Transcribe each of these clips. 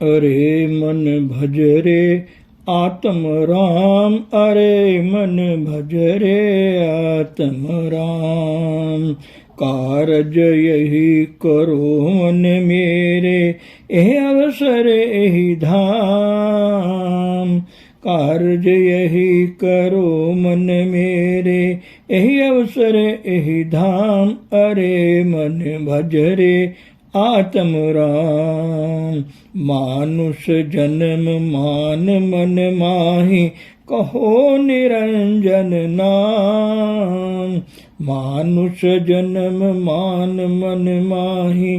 अरे मन भज रे आत्म राम, अरे मन भज रे आत्म राम। कारज यही करो मन मेरे, यह अवसर यही धाम। कारज यही करो मन मेरे, यही अवसर यही धाम। अरे मन भज रे आत्म राम। मानुष जन्म मान मन माही, कहो निरंजन नाम। मानुष जन्म मान मन माही,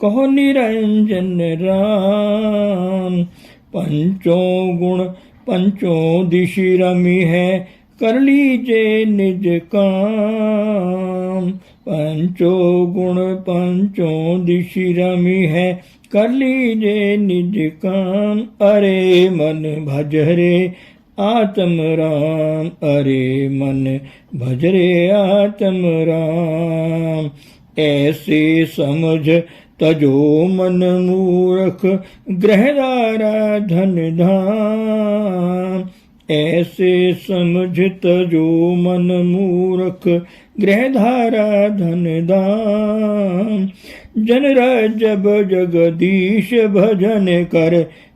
कहो निरंजन राम। पंचों गुण पंचों दिशि रमी है, कर लीजे निज काम। पंचों गुण पंचों दिशि रमी है, कर लीजे निज काम। अरे मन भज रे आत्म राम, अरे मन भज रे आत्म राम। ऐसे समझ तजो मन मूर्ख, ग्रहदारा धन धाम। ऐसे समझ तजो मन मूर्ख, ग्रहधारा धन धाम। जन जब जगदीश भजन कर,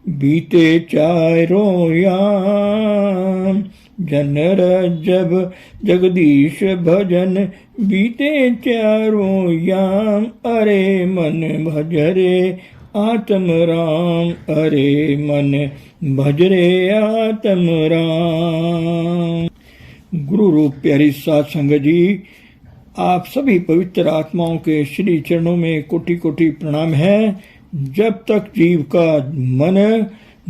बीते चारों याम। जन जब जगदीश भजन, बीते चारों याम। अरे मन भज रे आत्म राम, अरे मन भज रे आत्म राम। गुरु रूप प्यारी साध संगत जी, आप सभी पवित्र आत्माओं के श्री चरणों में कोटि कोटि प्रणाम है। जब तक जीव का मन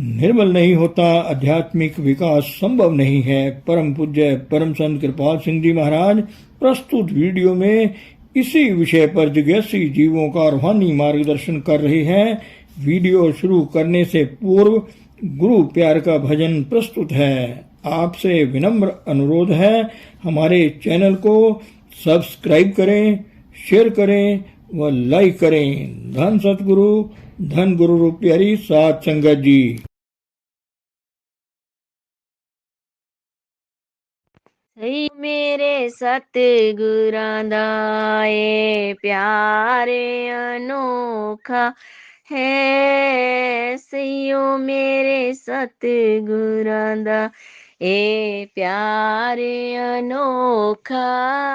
निर्मल नहीं होता, आध्यात्मिक विकास संभव नहीं है। परम पूज्य परम संत कृपाल सिंह जी महाराज प्रस्तुत वीडियो में इसी विषय पर जिज्ञासी जीवों का रूहानी मार्गदर्शन कर रहे हैं। वीडियो शुरू करने से पूर्व गुरु प्यार का भजन प्रस्तुत है। आपसे विनम्र अनुरोध है, हमारे चैनल को सब्सक्राइब करें, शेयर करें व लाइक करें। धन सतगुरु, धन गुरु रूप प्यारी साध संगत जी। सही मेरे सतगुरां दा ए प्यारे अनोखा है। सईयो मेरे सतगुरां दा ए प्यारे अनोखा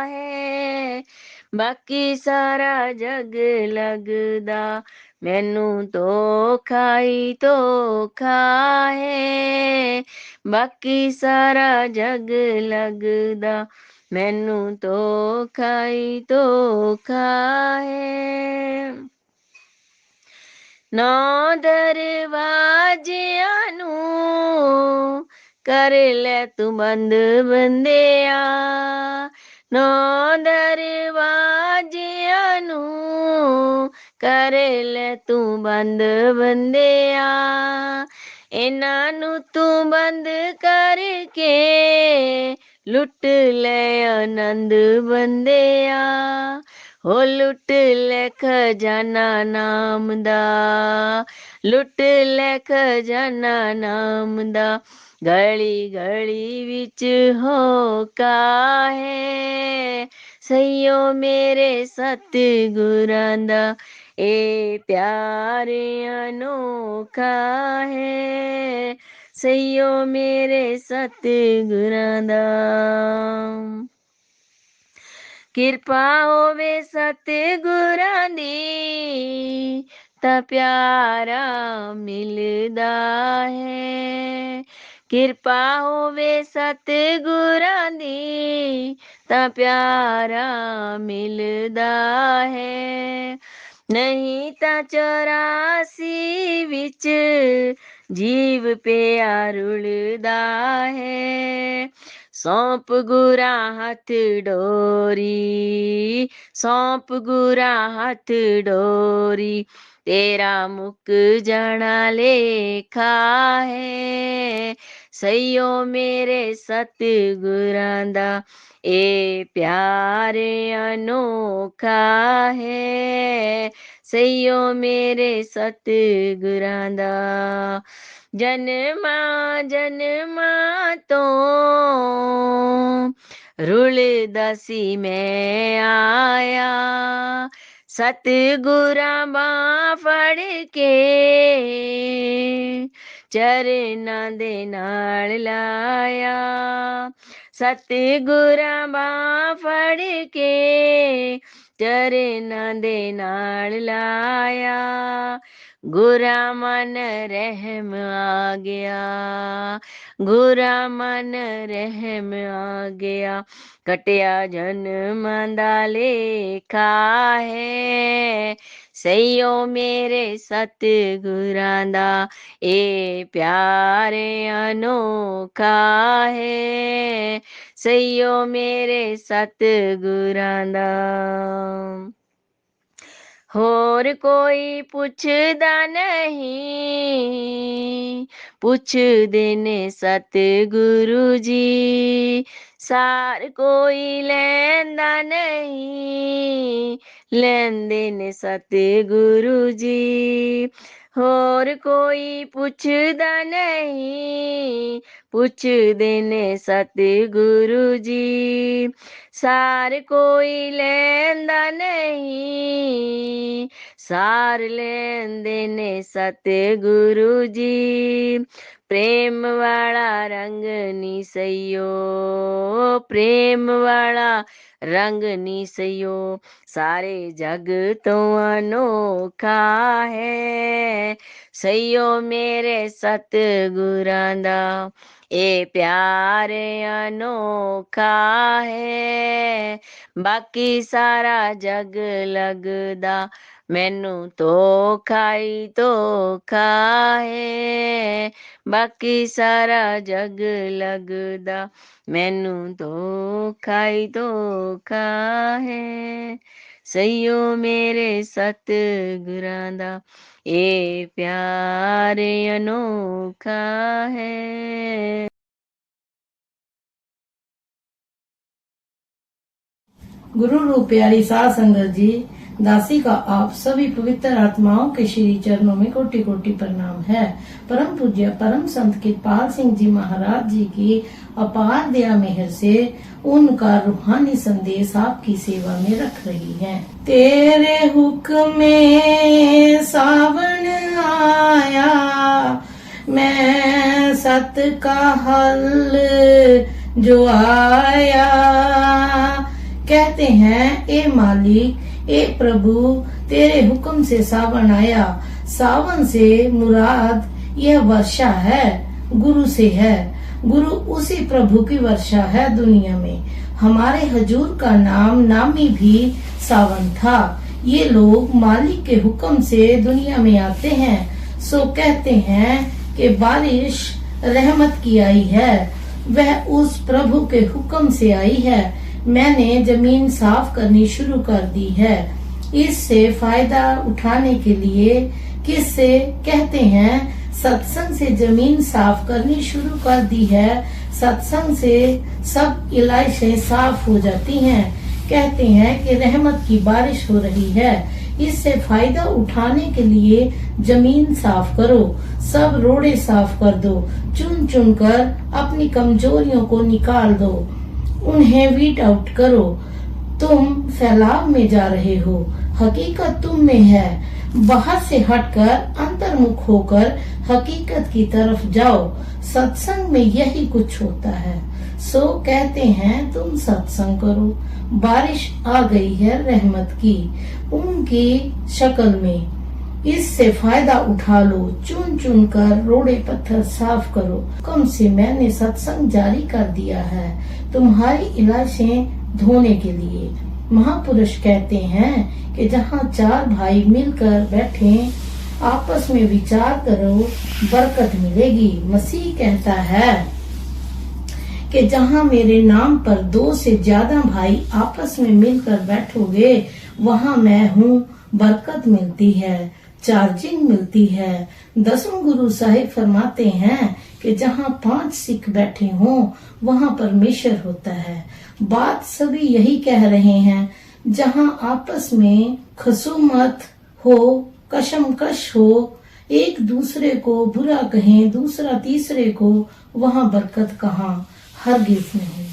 है। बाकी सारा जग लगदा, मैनू धोखा ही धोखा है। बाकी सारा जग लगदा, मैनू धोखा ही धोखा है। नौ दरवाजियां नू कर ले तू बंद बंदिया। नौ दरवाजियां नू कर ले तू बंद बंदिया। इन्हां नू तू बंद करके लुट ले आनंद बंदिया। हो लुट ले खजाना नाम दा, लुट ले खजाना नाम दा। गली गली विच होका है। सईयो मेरे सतगुरां दा ए प्यारे अनोखा है। सईयो मेरे सतगुरां दा। किरपा होवे सतगुरां दी, तां प्यारा मिलदा है। किरपा होवे सतगुरां दी, तां प्यारा मिलदा है। नहीं तां 84 विच जीव पिया रुलदा है। सौंप गुरा हाथ डोरी, सौंप गुरा हाथ डोरी। तेरा मुक जाना लेखा है। सईयो मेरे सतगुरां दा ए प्यारे अनोखा है। ਸਈਓ ਮੇਰੇ ਸਤਿਗੁਰਾਂ ਦਾ। ਜਨਮਾਂ ਜਨਮਾਂ ਤੋਂ ਰੁਲਦਾ ਸੀ ਮੈਂ ਆਇਆ, ਸਤਿਗੁਰਾਂ ਬਾਂਹ ਫੜ ਕੇ ਚਰਨਾਂ ਦੇ ਨਾਲ ਲਾਇਆ, ਸਤਿਗੁਰਾਂ ਬਾਂਹ ਫੜ ਕੇ ਚਰਨਾਂ ਦੇ ਨਾਲ ਲਾਇਆ। ਗੁਰਾਂ ਮਨ ਰਹਿਮ ਆ ਗਿਆ, ਗੁਰਾਂ ਮਨ ਰਹਿਮ ਆ ਗਿਆ, ਕਟਿਆ ਜਨਮਾਂ ਦਾ ਲੇਖਾ ਹੈ, ਸਈਓ ਮੇਰੇ ਸਤਿਗੁਰਾਂ ਦਾ ਇਹ ਪਿਆਰ ਅਨੋਖਾ ਹੈ, ਸਈਓ ਮੇਰੇ ਸਤਿਗੁਰਾਂ ਦਾ। ਹੋਰ ਕੋਈ ਪੁੱਛਦਾ ਨਹੀਂ, ਪੁੱਛਦੇ ਨੇ ਸਤਿਗੁਰੂ ਜੀ, ਸਾਰ ਕੋਈ ਲੈਂਦਾ ਨਹੀਂ, ਲੈਂਦੇ ਨੇ ਸਤਿਗੁਰੂ ਜੀ। ਹੋਰ ਕੋਈ ਪੁੱਛਦਾ ਨਹੀਂ, ਪੁੱਛਦੇ ਨੇ ਸਤਿਗੁਰੂ ਜੀ, ਸਾਰ ਕੋਈ ਲੈਂਦਾ ਨਹੀਂ, ਸਾਰ ਲੈਂਦੇ ਨੇ ਸਤਿਗੁਰੂ ਜੀ। ਪ੍ਰੇਮ ਵਾਲਾ ਰੰਗ ਨੀ ਸਈਓ, ਪ੍ਰੇਮ ਵਾਲਾ ਰੰਗ ਨੀ ਸਈਓ, ਸਾਰੇ ਜਗ ਤੋਂ ਅਨੋਖਾ ਹੈ, ਸਈਓ ਮੇਰੇ ਸਤਿਗੁਰਾਂ ਦਾ ਇਹ ਪਿਆਰ ਅਨੋਖਾ ਹੈ। ਬਾਕੀ ਸਾਰਾ ਜਗ ਲੱਗਦਾ ਮੈਨੂੰ ਧੋਖਾ ਹੀ ਧੋਖਾ ਹੈ, ਬਾਕੀ ਸਾਰਾ ਜਗ ਲੱਗਦਾ ਮੈਨੂੰ ਧੋਖਾ ਹੀ ਧੋਖਾ ਹੈ, ਸਈਓ ਮੇਰੇ ਸਤਿਗੁਰਾਂ ਦਾ ਇਹ ਪਿਆਰ ਅਨੋਖਾ ਹੈ। गुरु रूप प्यारी साध संगत जी, दासी का आप सभी पवित्र आत्माओं के श्री चरणों में कोटि कोटि प्रणाम है। परम पूज्य परम संत कृपाल सिंह जी महाराज जी की अपार दया मेहर से उनका रूहानी संदेश आपकी सेवा में रख रही है। तेरे हुक्म में सावन आया, मैं सत का हल जो आया। कहते हैं ए मालिक, ए प्रभु, तेरे हुक्म से सावन आया। सावन से मुराद यह वर्षा है, गुरु से है। गुरु उसी प्रभु की वर्षा है दुनिया में। हमारे हजूर का नामी भी सावन था। ये लोग मालिक के हुक्म से दुनिया में आते हैं, सो कहते हैं कि बारिश रहमत की आई है। वह उस प्रभु के हुक्म से आई है। मैंने जमीन साफ करनी शुरू कर दी है। इससे फायदा उठाने के लिए किससे कहते हैं सत्संग से जमीन साफ करनी शुरू कर दी है। सत्संग से सब इलाइशें साफ हो जाती हैं। कहते हैं कि रहमत की बारिश हो रही है। इससे फायदा उठाने के लिए जमीन साफ करो, सब रोड़े साफ कर दो, चुन चुन कर अपनी कमजोरियों को निकाल दो, उन्हें वीट आउट करो। तुम फैलाव में जा रहे हो, हकीकत तुम में है। बाहर से हटकर अंतर्मुख होकर हकीकत की तरफ जाओ। सत्संग में यही कुछ होता है। सो कहते हैं तुम सत्संग करो। बारिश आ गई है रहमत की उनकी शक्ल में। इससे फायदा उठा लो, चुन चुन कर रोड़े पत्थर साफ करो। कम से मैंने सत्संग जारी कर दिया है तुम्हारी इलाशें धोने के लिए। महापुरुष कहते हैं कि जहाँ चार भाई मिलकर बैठे आपस में विचार करो, बरकत मिलेगी। मसीह कहता है कि जहाँ मेरे नाम पर 2 से ज्यादा भाई आपस में मिलकर बैठोगे, वहाँ मैं हूँ। बरकत मिलती है, चार्जिंग मिलती है। 10वें गुरु साहिब फरमाते हैं कि जहाँ 5 सिख बैठे हों, वहाँ परमेश्वर होता है। बात सभी यही कह रहे हैं। जहाँ आपस में खसूमत हो, कशमकश हो, एक दूसरे को बुरा कहें, दूसरा तीसरे को, वहां बरकत कहाँ, हरगिज नहीं।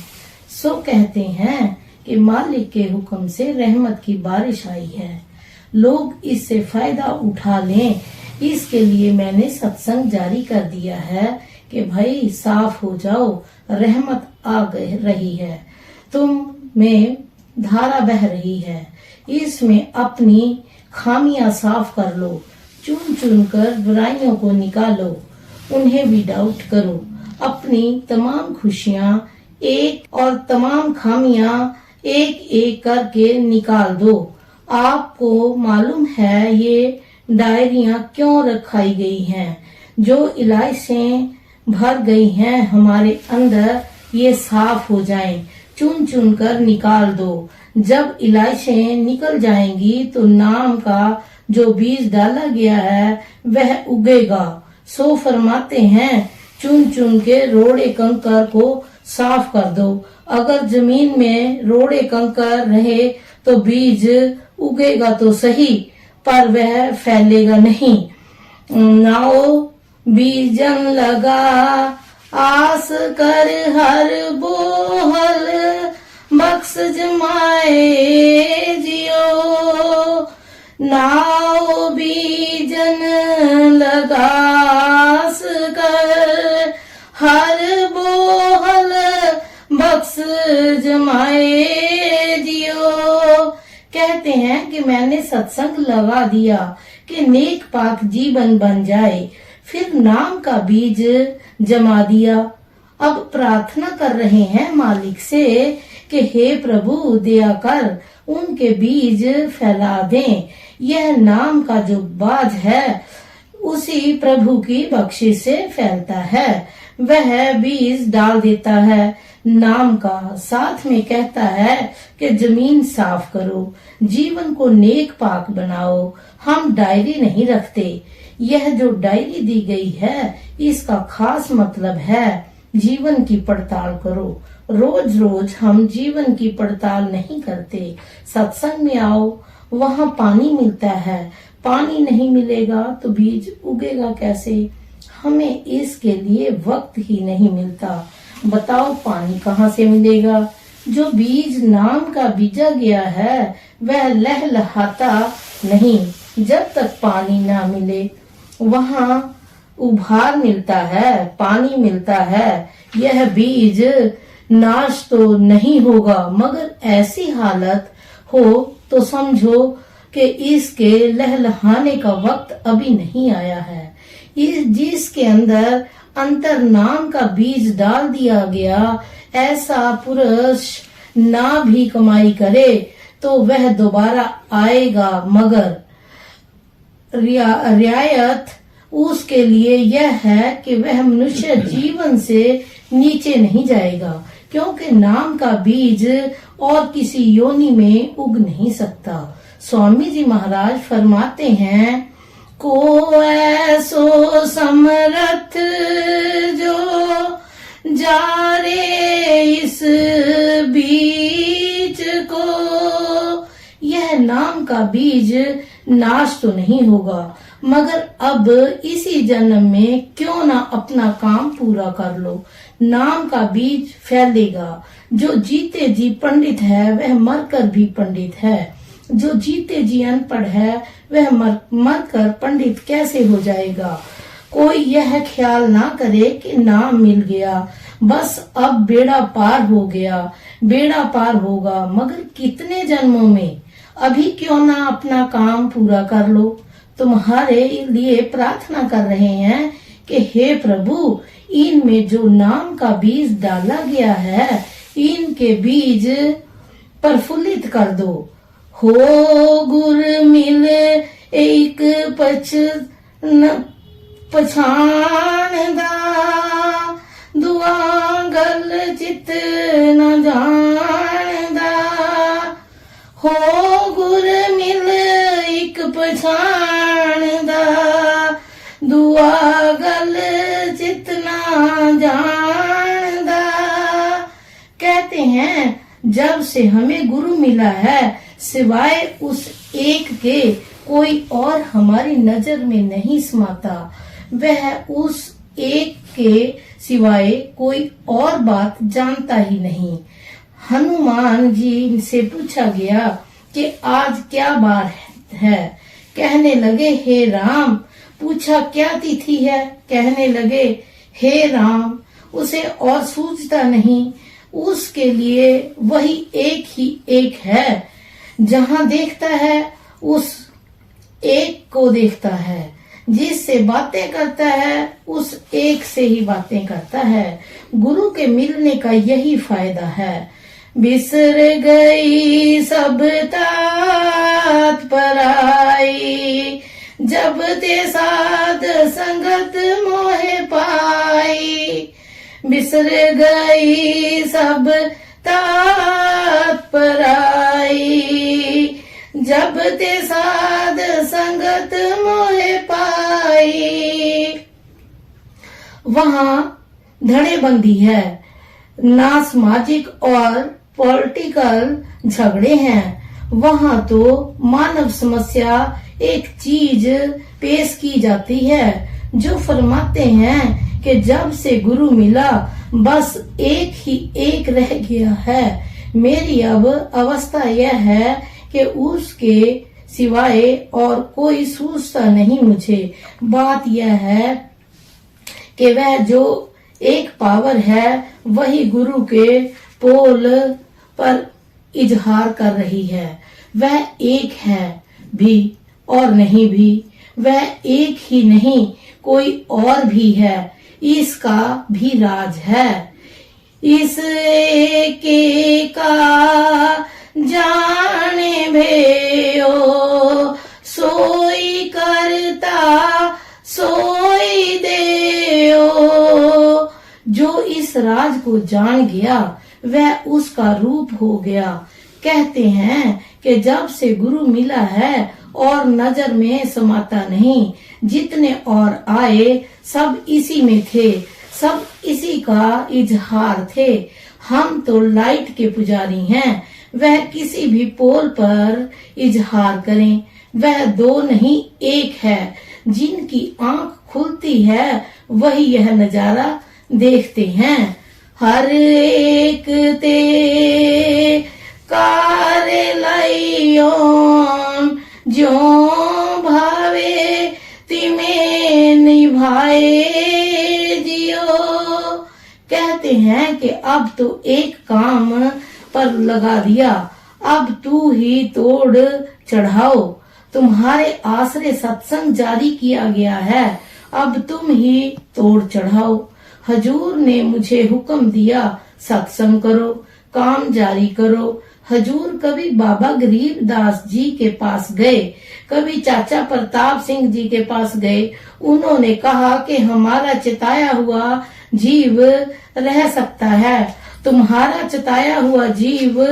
सो कहते हैं कि मालिक के हुक्म से रहमत की बारिश आई है, लोग इससे फायदा उठा लें, इसके लिए मैंने सत्संग जारी कर दिया है कि भाई साफ हो जाओ, रहमत आ रही है, तुम में धारा बह रही है, इसमें अपनी खामियां साफ कर लो, चुन चुन कर बुराइयों को निकालो, उन्हें भी डाउट करो, अपनी तमाम खुशियां एक और तमाम खामियां एक एक करके निकाल दो। आपको मालूम है ये डायरियां क्यों रखाई गई हैं, जो इलाइशें भर गई हैं हमारे अंदर, ये साफ हो जाएं, चुन चुन कर निकाल दो। जब इलाइशें निकल जाएंगी तो नाम का जो बीज डाला गया है वह उगेगा। सो फरमाते हैं, चुन चुन के रोड़े कंकर को साफ कर दो। अगर जमीन में रोड़े कंकर रहे तो बीज उगेगा तो सही, पर वह फैलेगा नहीं। नाओ बीजन लगा आस कर हर बोहल, बख्श जमाए जियो। नाओ बीजन लगास कर हर बोहल, बख्श जमाए जियो। कहते हैं कि मैंने सत्संग लगा दिया कि नेक पाक जीवन बन जाए, फिर नाम का बीज जमा दिया। अब प्रार्थना कर रहे हैं मालिक से कि हे प्रभु दया कर उनके बीज फैला दें। यह नाम का जो बाज है उसी प्रभु की बख्शिश से फैलता है, वह बीज डाल देता है नाम का। साथ में कहता है कि जमीन साफ करो, जीवन को नेक पाक बनाओ। हम डायरी नहीं रखते, यह जो डायरी दी गई है इसका खास मतलब है जीवन की पड़ताल करो। रोज रोज हम जीवन की पड़ताल नहीं करते। सत्संग में आओ, वहाँ पानी मिलता है, पानी नहीं मिलेगा तो बीज उगेगा कैसे? हमें इसके लिए वक्त ही नहीं मिलता। बताओ पानी कहाँ से मिलेगा? जो बीज नाम का बीजा गया है वह लहलहाता नहीं, जब तक पानी ना मिले। वहाँ उभार मिलता है, पानी मिलता है। यह बीज नाश तो नहीं होगा, मगर ऐसी हालत हो तो समझो कि इसके लहलहाने का वक्त अभी नहीं आया है। जिसके अंदर अंतर नाम का बीज डाल दिया गया, ऐसा पुरुष ना भी कमाई करे तो वह दोबारा आएगा, मगर रियायत उसके लिए यह है कि वह मनुष्य जीवन से नीचे नहीं जाएगा, क्योंकि नाम का बीज और किसी योनि में उग नहीं सकता। स्वामी जी महाराज फरमाते हैं, को ऐसो समर्थ जो जारे इस बीज को। यह नाम का बीज नाश तो नहीं होगा, मगर अब इसी जन्म में क्यों ना अपना काम पूरा कर लो। नाम का बीज फैलेगा। जो जीते जी पंडित है वह मरकर भी पंडित है, जो जीते जी अनपढ़ है वह मरकर पंडित कैसे हो जाएगा। कोई यह ख्याल ना करे कि नाम मिल गया, बस अब बेड़ा पार हो गया। बेड़ा पार होगा, मगर कितने जन्मों में? अभी क्यों ना अपना काम पूरा कर लो। तुम्हारे लिए प्रार्थना कर रहे हैं कि हे प्रभु, इनमें जो नाम का बीज डाला गया है इनके बीज प्रफुल्लित कर दो। हो गुर मिल एक पछाण दा, दुआ गल चित न जानदा। हो गुर मिल एक पछाण दा, दुआ गल चित न जानदा। कहते हैं जब से हमें गुरु मिला है, सिवाय उस एक के कोई और हमारी नजर में नहीं समाता। वह उस एक के सिवाय कोई और बात जानता ही नहीं। हनुमान जी से पूछा गया कि आज क्या बार है। कहने लगे हे राम। पूछा क्या तिथि है। कहने लगे हे राम, उसे और सूझता नहीं। उसके लिए वही एक ही एक है। जहाँ देखता है उस एक को देखता है। जिससे बातें करता है उस एक से ही बातें करता है। गुरु के मिलने का यही फायदा है। बिसर गई सब तात पराई, जब ते साध संगत मोहे पाई। बिसर गई सब तात पराई, जब ते साध संगत मोहे पाई। वहाँ धड़ेबंदी है, ना सामाजिक और पॉलिटिकल झगड़े हैं। वहाँ तो मानव समस्या एक चीज पेश की जाती है, जो फरमाते हैं कि जब से गुरु मिला बस एक ही एक रह गया है। मेरी अब अवस्था यह है कि उसके सिवाय और कोई सूझता नहीं मुझे। बात यह है कि वह जो एक पावर है वही गुरु के पोल पर इजहार कर रही है। वह एक है भी और नहीं भी। वह एक ही नहीं, कोई और भी है। इसका भी राज है। इस एक का जाने भयो, सोई करता सोई देओ। जो इस राज को जान गया वह उसका रूप हो गया। कहते हैं कि जब से गुरु मिला है और नजर में समाता नहीं। जितने और आए सब इसी में थे, सब इसी का इजहार थे। हम तो लाइट के पुजारी हैं। वह किसी भी पोल पर इजहार करें, वह दो नहीं एक है। जिनकी आंख खुलती है वही यह नजारा देखते हैं। हर एक ते कार्य लइयों, जो भावे तिमे निभाए जियो। कहते हैं कि अब तो एक काम पर लगा दिया, अब तू ही तोड़ चढ़ाओ। तुम्हारे आसरे सत्संग जारी किया गया है, अब तुम ही तोड़ चढ़ाओ। हजूर ने मुझे हुक्म दिया सत्संग करो, काम जारी करो। हजूर कभी बाबा गरीबदास जी के पास गए, कभी चाचा प्रताप सिंह जी के पास गए। उन्होंने कहा कि हमारा चिताया हुआ जीव रह सकता है, तुम्हारा चिताया हुआ जीव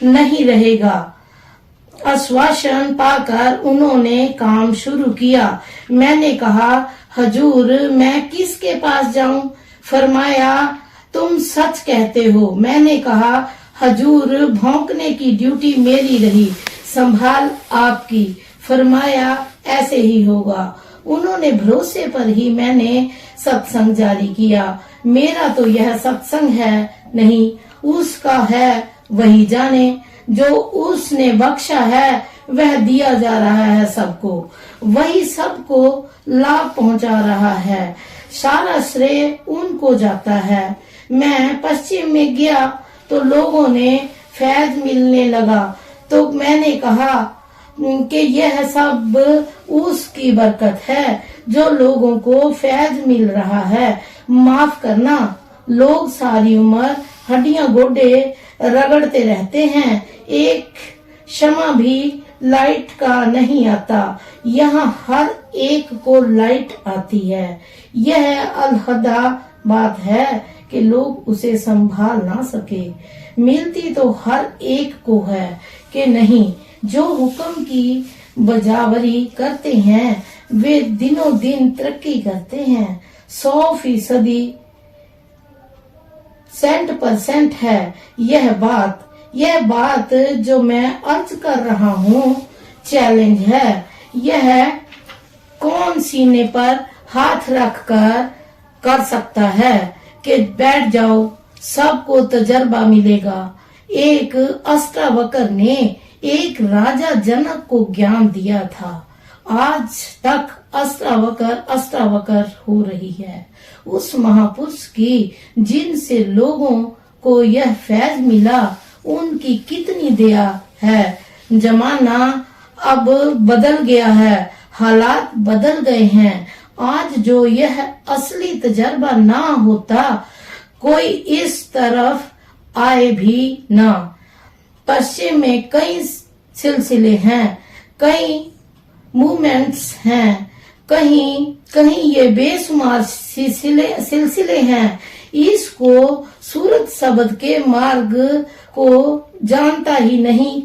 नहीं रहेगा। आश्वासन पाकर उन्होंने काम शुरू किया। मैंने कहा हजूर मैं किसके पास जाऊं? फरमाया तुम सच कहते हो। मैंने कहा हजूर भौंकने की ड्यूटी मेरी रही, संभाल आपकी। फरमाया ऐसे ही होगा। उन्होंने भरोसे पर ही मैंने सत्संग जारी किया। मेरा तो यह सत्संग है नहीं, उसका है वही जाने। जो उसने बख्शा है वह दिया जा रहा है सबको, वही सबको लाभ पहुंचा रहा है। सारा श्रेय उनको जाता है। मैं पश्चिम में गया तो लोगों ने फैज मिलने लगा, तो मैंने कहा कि यह सब उसकी बरकत है जो लोगों को फैज मिल रहा है। माफ करना, लोग सारी उम्र हड्डियां गोडे रगड़ते रहते हैं, एक क्षमा भी लाइट का नहीं आता। यहाँ हर एक को लाइट आती है। यह अलहदा बात है कि लोग उसे संभाल ना सके। मिलती तो हर एक को है कि नहीं। जो हुक्म की बजावरी करते हैं वे दिनों दिन तरक्की करते हैं। 100% 100% है यह बात जो मैं अर्ज कर रहा हूँ, चैलेंज है। यह कौन सीने पर हाथ रखकर कर सकता है कि बैठ जाओ, सबको तजर्बा मिलेगा। एक अष्टावक्र ने एक राजा जनक को ज्ञान दिया था। आज तक अष्टावक्र हो रही है। उस महापुरुष की जिनसे लोगों को यह फैज मिला, उनकी कितनी दया है। जमाना अब बदल गया है, हालात बदल गए हैं। आज जो यह असली तजर्बा ना होता, कोई इस तरफ आए भी ना। पश्चिम में कई सिलसिले हैं, कई मूवमेंट्स हैं, कहीं कहीं ये बेशुमार सिलसिले हैं। इसको सूरत शब्द के मार्ग को जानता ही नहीं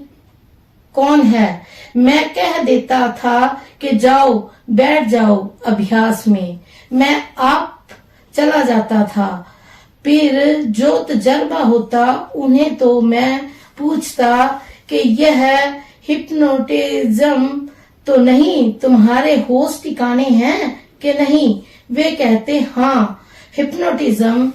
कौन है। मैं कह देता था कि जाओ बैठ जाओ अभ्यास में, मैं आप चला जाता था। फिर जो तजर्बा होता उन्हें तो मैं पूछता कि यह हिप्नोटिज्म तो नहीं, तुम्हारे होश ठिकाने हैं कि नहीं। वे कहते हाँ, हिप्नोटिज्म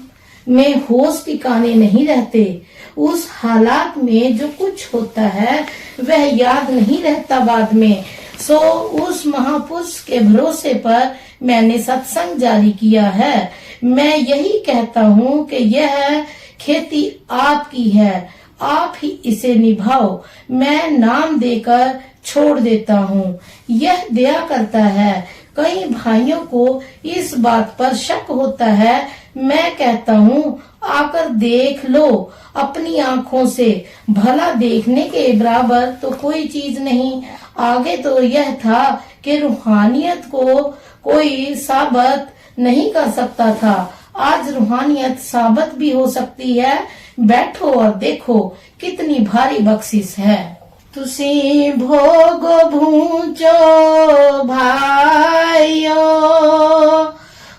में होश ठिकाने नहीं रहते। उस हालात में जो कुछ होता है वह याद नहीं रहता बाद में। सो उस महापुरुष के भरोसे पर मैंने सत्संग जारी किया है। मैं यही कहता हूँ कि यह खेती आपकी है, आप ही इसे निभाओ। मैं नाम देकर छोड़ देता हूँ, यह दया करता है। कई भाइयों को इस बात पर शक होता है। मैं कहता हूँ आकर देख लो अपनी आंखों से, भला देखने के बराबर तो कोई चीज नहीं। आगे तो यह था कि रूहानियत को कोई साबित नहीं कर सकता था, आज रूहानियत साबित भी हो सकती है। बैठो और देखो कितनी भारी बख्शिश है। तुसी भोग भूचो भाइयो,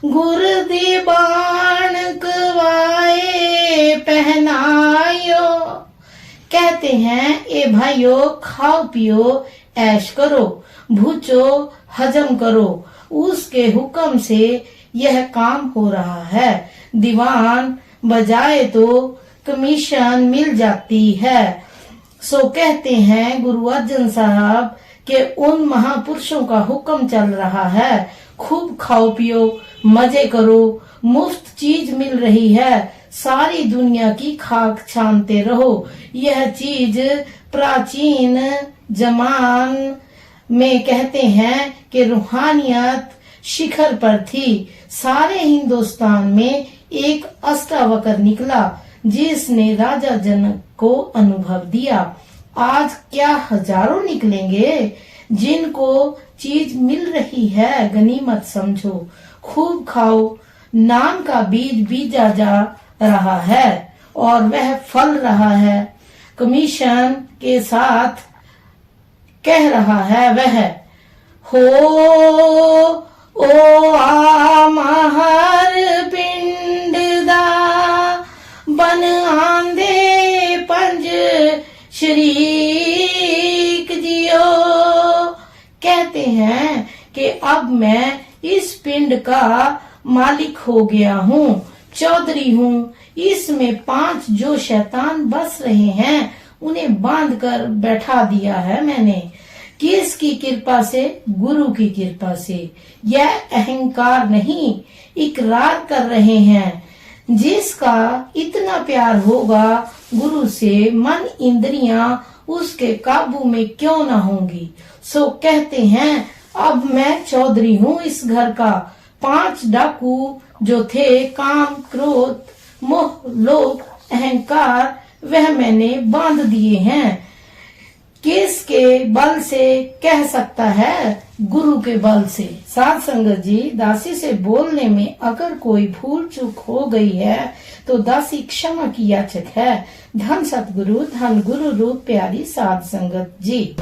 गुर दी बाण कवाए पहनायो। कहते हैं ए भाइयों, खाओ पियो ऐश करो, भूचो हजम करो। उसके हुक्म से यह काम हो रहा है। दीवान बजाए तो कमीशन मिल जाती है। सो कहते हैं गुरु अर्जन साहब के उन महापुरुषों का हुक्म चल रहा है। खूब खाओ पियो, मजे करो, मुफ्त चीज मिल रही है। सारी दुनिया की खाक छानते रहो। यह चीज प्राचीन जमान में कहते हैं कि रूहानियत शिखर पर थी। सारे हिंदुस्तान में एक अष्टावक्र निकला जिसने राजा जनक को अनुभव दिया। आज क्या हजारों निकलेंगे जिनको चीज मिल रही है। गनीमत समझो, खूब खाओ। नाम का बीज बीजा जा रहा है और वह फल रहा है। कमीशन के साथ कह रहा है वह हो ओ आमहर पिंड दा बन आंदे पंज शरीक जियो। कहते हैं कि अब मैं इस पिंड का मालिक हो गया हूँ, चौधरी हूँ। इसमें 5 जो शैतान बस रहे हैं उन्हें बांध कर बैठा दिया है मैंने। किसकी कृपा से? गुरु की कृपा से। यह अहंकार नहीं, इकरार कर रहे हैं। जिसका इतना प्यार होगा गुरु से, मन इंद्रियां उसके काबू में क्यों ना होंगी। सो कहते हैं अब मैं चौधरी हूँ इस घर का। 5 डाकू जो थे, काम, क्रोध, मोह, लोभ, अहंकार, वह मैंने बांध दिए हैं। किसके बल से कह सकता है? गुरु के बल से। साध संगत जी, दासी से बोलने में अगर कोई भूल चूक हो गई है तो दासी क्षमा की याचक है। धन सतगुरु, धन गुरु रूप प्यारी साध संगत जी।